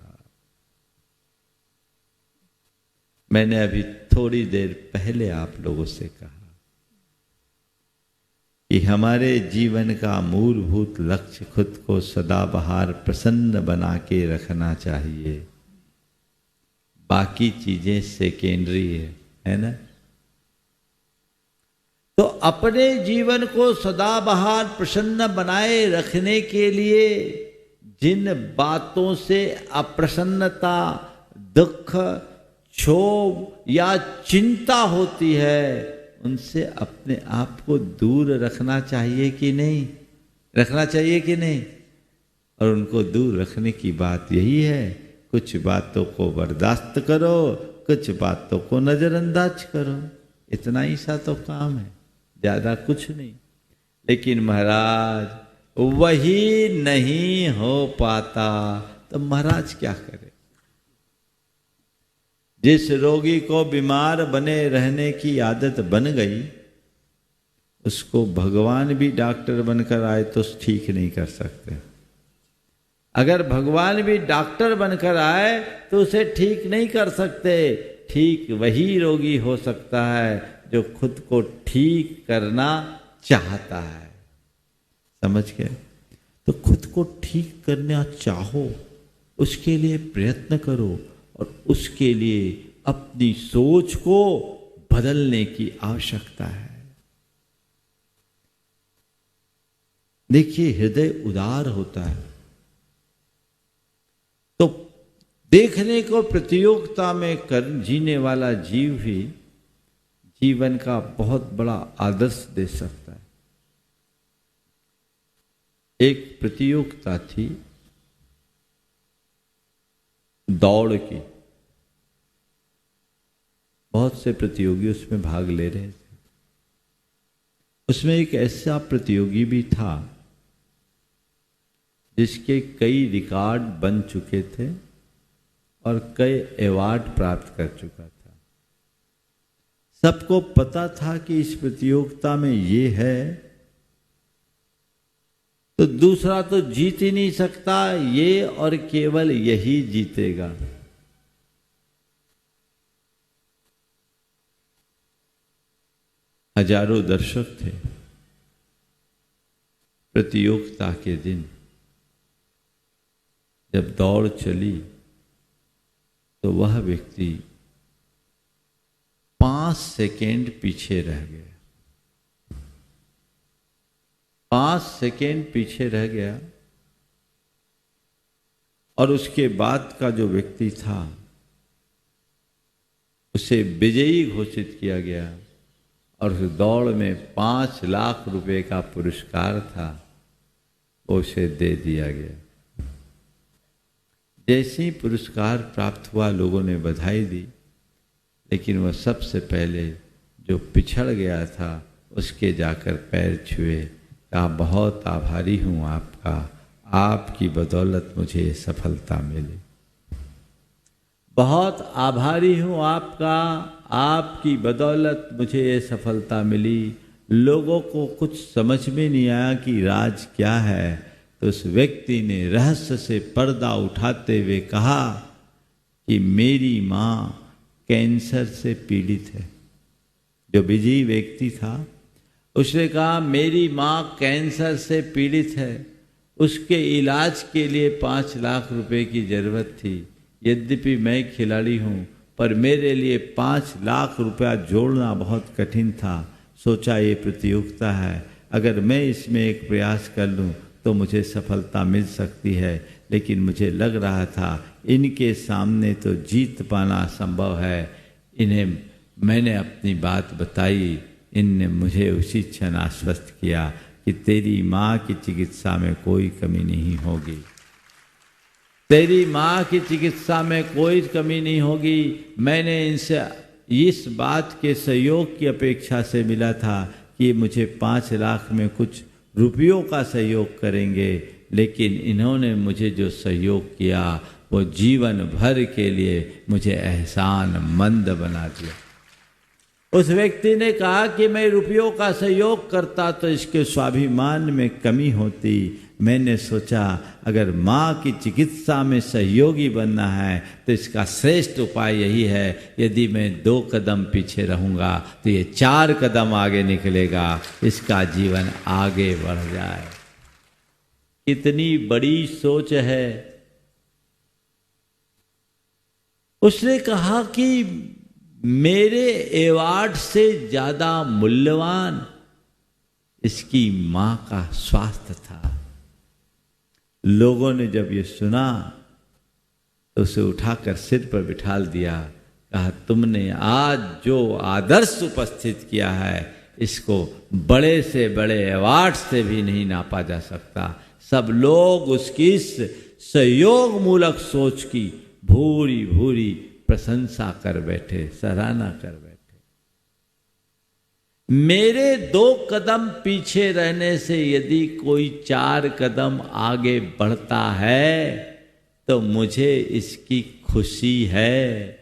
मैंने अभी थोड़ी देर पहले आप लोगों से कहा कि हमारे जीवन का मूलभूत लक्ष्य खुद को सदाबहार प्रसन्न बना के रखना चाहिए। बाकी चीजें सेकेंडरी है ना। तो अपने जीवन को सदाबहार प्रसन्न बनाए रखने के लिए जिन बातों से अप्रसन्नता, दुख, क्षोभ या चिंता होती है, उनसे अपने आप को दूर रखना चाहिए कि नहीं? रखना चाहिए कि नहीं? और उनको दूर रखने की बात यही है, कुछ बातों को बर्दाश्त करो, कुछ बातों को नजरअंदाज करो। इतना ही सा तो काम है, ज्यादा कुछ नहीं। लेकिन महाराज वही नहीं हो पाता तो महाराज क्या करे? जिस रोगी को बीमार बने रहने की आदत बन गई, उसको भगवान भी डॉक्टर बनकर आए तो ठीक नहीं कर सकते। अगर भगवान भी डॉक्टर बनकर आए तो उसे ठीक नहीं कर सकते। ठीक वही रोगी हो सकता है जो खुद को ठीक करना चाहता है। समझ गए? तो खुद को ठीक करना चाहो, उसके लिए प्रयत्न करो और उसके लिए अपनी सोच को बदलने की आवश्यकता है। देखिए, हृदय उदार होता है तो देखने को प्रतियोगिता में कर जीने वाला जीव भी जीवन का बहुत बड़ा आदर्श दे सकता है। एक प्रतियोगिता थी दौड़ की, बहुत से प्रतियोगी उसमें भाग ले रहे थे। उसमें एक ऐसा प्रतियोगी भी था जिसके कई रिकॉर्ड बन चुके थे और कई अवार्ड प्राप्त कर चुका था। सबको पता था कि इस प्रतियोगिता में ये है तो दूसरा तो जीत ही नहीं सकता, ये और केवल यही जीतेगा। हजारों दर्शक थे। प्रतियोगिता के दिन जब दौड़ चली तो वह व्यक्ति 5 सेकेंड पीछे रह गया। 5 सेकेंड पीछे रह गया और उसके बाद का जो व्यक्ति था उसे विजयी घोषित किया गया और उस दौड़ में 5 लाख रुपए का पुरस्कार था, उसे दे दिया गया। जैसे ही पुरस्कार प्राप्त हुआ, लोगों ने बधाई दी, लेकिन वह सबसे पहले जो पिछड़ गया था उसके जाकर पैर छुए, कहा बहुत आभारी हूँ आपका, आपकी बदौलत मुझे ये सफलता मिली। बहुत आभारी हूँ आपका, आपकी बदौलत मुझे ये सफलता मिली। लोगों को कुछ समझ में नहीं आया कि राज क्या है, तो उस व्यक्ति ने रहस्य से पर्दा उठाते हुए कहा कि मेरी माँ कैंसर से पीड़ित है। जो विजयी व्यक्ति था उसने कहा मेरी माँ कैंसर से पीड़ित है, उसके इलाज के लिए 5 लाख रुपए की जरूरत थी। यद्यपि मैं खिलाड़ी हूँ पर मेरे लिए 5 लाख रुपया जोड़ना बहुत कठिन था। सोचा ये प्रतियोगिता है, अगर मैं इसमें एक प्रयास कर लूँ तो मुझे सफलता मिल सकती है, लेकिन मुझे लग रहा था इनके सामने तो जीत पाना संभव है। इन्हें मैंने अपनी बात बताई, इनने मुझे उसी क्षण आश्वस्त किया कि तेरी माँ की चिकित्सा में कोई कमी नहीं होगी, तेरी माँ की चिकित्सा में कोई कमी नहीं होगी। मैंने इनसे इस बात के सहयोग की अपेक्षा से मिला था कि मुझे 5 लाख में कुछ रुपयों का सहयोग करेंगे, लेकिन इन्होंने मुझे जो सहयोग किया वो जीवन भर के लिए मुझे एहसान मंद बना दिया। उस व्यक्ति ने कहा कि मैं रुपयों का सहयोग करता तो इसके स्वाभिमान में कमी होती। मैंने सोचा अगर माँ की चिकित्सा में सहयोगी बनना है तो इसका श्रेष्ठ उपाय यही है, यदि मैं 2 कदम पीछे रहूँगा तो ये 4 कदम आगे निकलेगा, इसका जीवन आगे बढ़ जाए। कितनी बड़ी सोच है। उसने कहा कि मेरे अवार्ड से ज्यादा मूल्यवान इसकी मां का स्वास्थ्य था। लोगों ने जब ये सुना तो उसे उठाकर सिर पर बिठा दिया, कहा तुमने आज जो आदर्श उपस्थित किया है इसको बड़े से बड़े अवार्ड से भी नहीं नापा जा सकता। सब लोग उसकी इस सहयोग मूलक सोच की भूरी भूरी प्रशंसा कर बैठे, सराहना कर बैठे। मेरे 2 कदम पीछे रहने से यदि कोई 4 कदम आगे बढ़ता है तो मुझे इसकी खुशी है।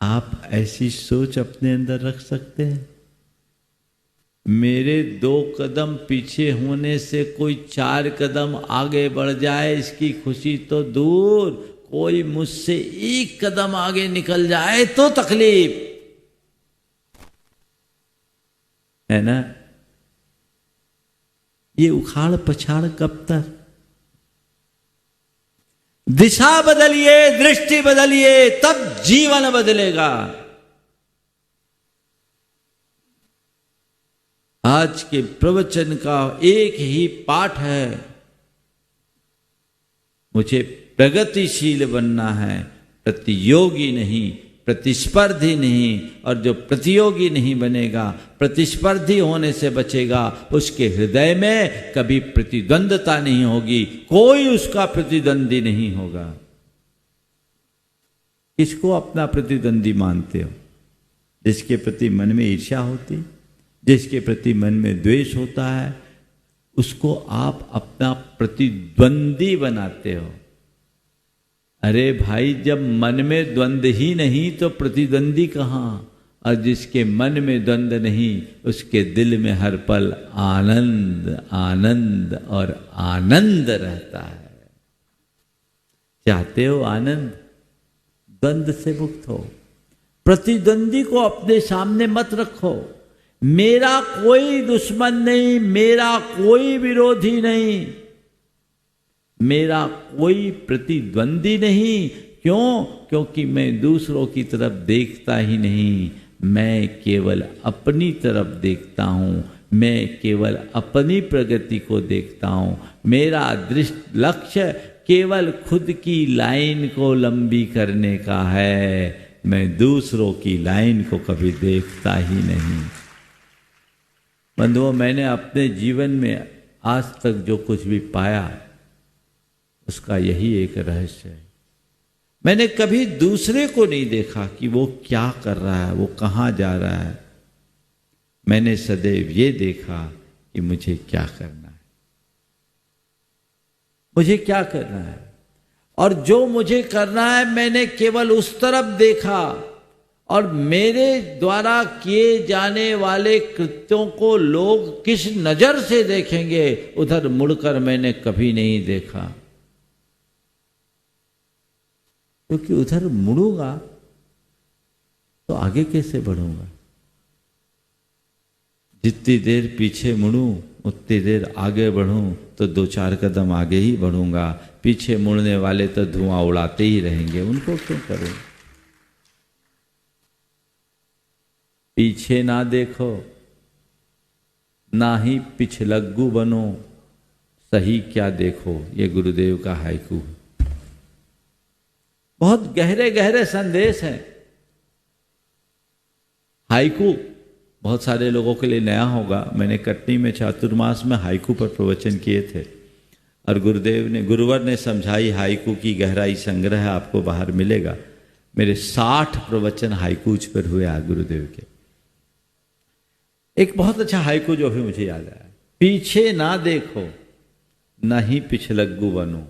आप ऐसी सोच अपने अंदर रख सकते हैं? मेरे 2 कदम पीछे होने से कोई 4 कदम आगे बढ़ जाए इसकी खुशी तो दूर, कोई मुझसे 1 कदम आगे निकल जाए तो तकलीफ है ना। ये उखाड़ पछाड़ कब तक? दिशा बदलिए, दृष्टि बदलिए, तब जीवन बदलेगा। आज के प्रवचन का एक ही पाठ है, मुझे प्रगतिशील बनना है, प्रतियोगी नहीं, प्रतिस्पर्धी नहीं। और जो प्रतियोगी नहीं बनेगा, प्रतिस्पर्धी होने से बचेगा, उसके हृदय में कभी प्रतिद्वंदता नहीं होगी, कोई उसका प्रतिद्वंदी नहीं होगा। किसको अपना प्रतिद्वंदी मानते हो? जिसके प्रति मन में ईर्ष्या होती, जिसके प्रति मन में द्वेष होता है, उसको आप अपना प्रतिद्वंदी बनाते हो। अरे भाई, जब मन में द्वंद ही नहीं तो प्रतिद्वंदी कहां? और जिसके मन में द्वंद नहीं उसके दिल में हर पल आनंद आनंद और आनंद रहता है। चाहते हो आनंद? द्वंद से मुक्त हो। प्रतिद्वंदी को अपने सामने मत रखो। मेरा कोई दुश्मन नहीं, मेरा कोई विरोधी नहीं, मेरा कोई प्रतिद्वंदी नहीं। क्यों? क्योंकि मैं दूसरों की तरफ देखता ही नहीं, मैं केवल अपनी तरफ देखता हूं, मैं केवल अपनी प्रगति को देखता हूं। मेरा दृष्टि लक्ष्य केवल खुद की लाइन को लंबी करने का है, मैं दूसरों की लाइन को कभी देखता ही नहीं। बंधुओं, मैंने अपने जीवन में आज तक जो कुछ भी पाया उसका यही एक रहस्य है। मैंने कभी दूसरे को नहीं देखा कि वो क्या कर रहा है, वो कहाँ जा रहा है। मैंने सदैव ये देखा कि मुझे क्या करना है, मुझे क्या करना है। और जो मुझे करना है मैंने केवल उस तरफ देखा, और मेरे द्वारा किए जाने वाले कृत्यों को लोग किस नजर से देखेंगे उधर मुड़कर मैंने कभी नहीं देखा। क्योंकि उधर मुड़ूंगा तो आगे कैसे बढ़ूंगा? जितनी देर पीछे मुड़ूं उतनी देर आगे बढ़ूं तो 2-4 कदम आगे ही बढ़ूंगा। पीछे मुड़ने वाले तो धुआं उड़ाते ही रहेंगे, उनको क्यों करूं? पीछे ना देखो, ना ही पिछलग्गू बनो, सही क्या देखो। ये गुरुदेव का हाइकू। बहुत गहरे गहरे संदेश हैं। हाइकू बहुत सारे लोगों के लिए नया होगा। मैंने कटनी में चातुर्मास में हाइकू पर प्रवचन किए थे, और गुरुवर ने समझाई हाइकू की गहराई संग्रह आपको बाहर मिलेगा। मेरे 60 प्रवचन हाइकूज पर हुए आज गुरुदेव के। एक बहुत अच्छा हाइकू जो भी मुझे याद आया, पीछे ना देखो, ना ही पिछलग्गू बनो,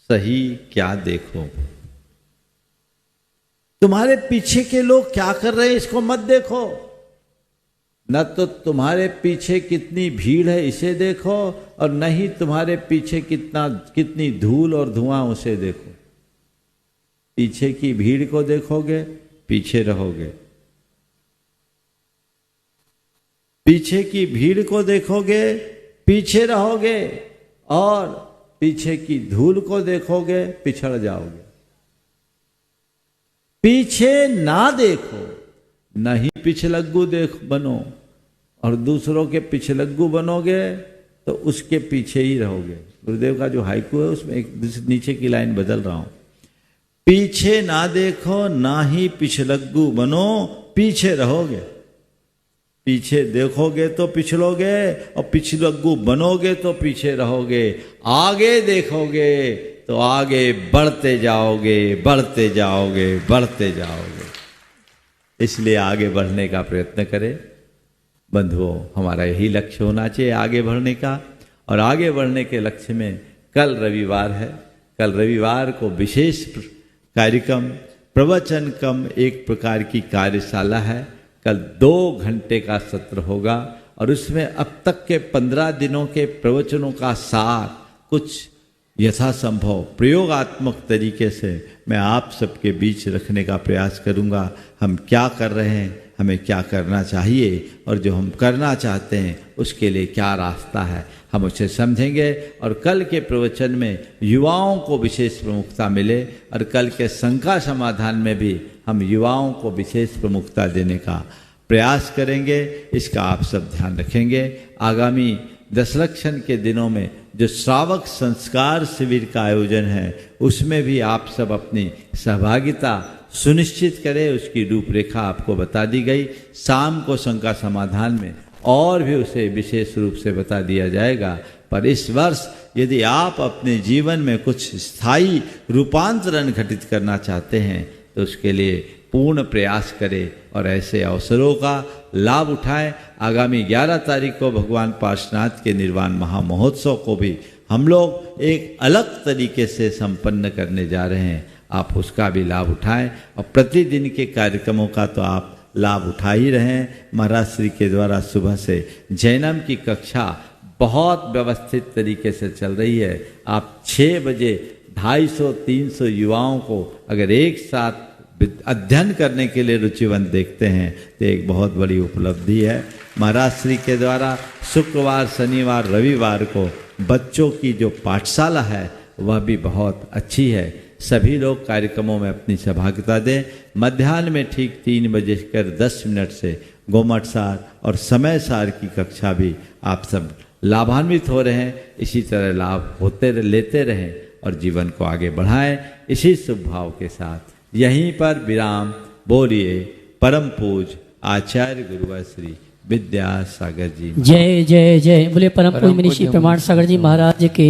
सही क्या देखो। तुम्हारे पीछे के लोग क्या कर रहे हैं इसको मत देखो, न तो तुम्हारे पीछे कितनी भीड़ है इसे देखो, और न ही तुम्हारे पीछे कितनी धूल और धुआं उसे देखो। पीछे की भीड़ को देखोगे पीछे रहोगे, पीछे की भीड़ को देखोगे पीछे रहोगे, और पीछे की धूल को देखोगे पिछड़ जाओगे। पीछे ना देखो, नहीं पिछलग्गू बनो, और दूसरों के पिछलग्गू बनोगे तो उसके पीछे ही रहोगे। गुरुदेव का जो हाइकू है उसमें एक नीचे की लाइन बदल रहा हूं, पीछे ना देखो ना ही पिछलग्गू बनो, पीछे रहोगे। पीछे देखोगे तो पिछलोगे, और पिछलग्गू बनोगे तो पीछे रहोगे। आगे देखोगे तो आगे बढ़ते जाओगे, बढ़ते जाओगे, बढ़ते जाओगे। इसलिए आगे बढ़ने का प्रयत्न करें बंधुओं, हमारा यही लक्ष्य होना चाहिए आगे बढ़ने का। और आगे बढ़ने के लक्ष्य में कल रविवार है, कल रविवार को विशेष कार्यक्रम प्रवचन कम एक प्रकार की कार्यशाला है। कल 2 घंटे का सत्र होगा और उसमें अब तक के 15 दिनों के प्रवचनों का सार कुछ यथासंभव प्रयोगात्मक तरीके से मैं आप सबके बीच रखने का प्रयास करूंगा। हम क्या कर रहे हैं, हमें क्या करना चाहिए, और जो हम करना चाहते हैं उसके लिए क्या रास्ता है, हम उसे समझेंगे। और कल के प्रवचन में युवाओं को विशेष प्रमुखता मिले, और कल के शंका समाधान में भी हम युवाओं को विशेष प्रमुखता देने का प्रयास करेंगे। इसका आप सब ध्यान रखेंगे। आगामी दशलक्षण के दिनों में जो श्रावक संस्कार शिविर का आयोजन है उसमें भी आप सब अपनी सहभागिता सुनिश्चित करें। उसकी रूपरेखा आपको बता दी गई। शाम को शंका समाधान में और भी उसे विशेष रूप से बता दिया जाएगा। पर इस वर्ष यदि आप अपने जीवन में कुछ स्थायी रूपांतरण घटित करना चाहते हैं तो उसके लिए पूर्ण प्रयास करें और ऐसे अवसरों का लाभ उठाएं। आगामी 11 तारीख को भगवान पार्श्वनाथ के निर्वाण महामहोत्सव को भी हम लोग एक अलग तरीके से संपन्न करने जा रहे हैं। आप उसका भी लाभ उठाएं और प्रतिदिन के कार्यक्रमों का तो आप लाभ उठा ही रहे हैं। महाराज श्री के द्वारा सुबह से जैनम की कक्षा बहुत व्यवस्थित तरीके से चल रही है। आप 6 बजे 250-300 युवाओं को अगर एक साथ अध्ययन करने के लिए रुचिवंत देखते हैं तो एक बहुत बड़ी उपलब्धि है। महाराज श्री के द्वारा शुक्रवार, शनिवार, रविवार को बच्चों की जो पाठशाला है वह भी बहुत अच्छी है। सभी लोग कार्यक्रमों में अपनी सहभागिता दें। मध्याह्न में ठीक 3:10 से गोमट सार और समय सार की कक्षा भी आप सब लाभान्वित हो रहे हैं। इसी तरह लाभ लेते रहें और जीवन को आगे बढ़ाएं। इसी शुभ भाव के साथ यहीं पर विराम। बोलिए परम पूज आचार्य गुरुवर श्री विद्यासागर जी। जय जय जय। बोले परम पूज मनीषी प्रमाण सागर जी महाराज की।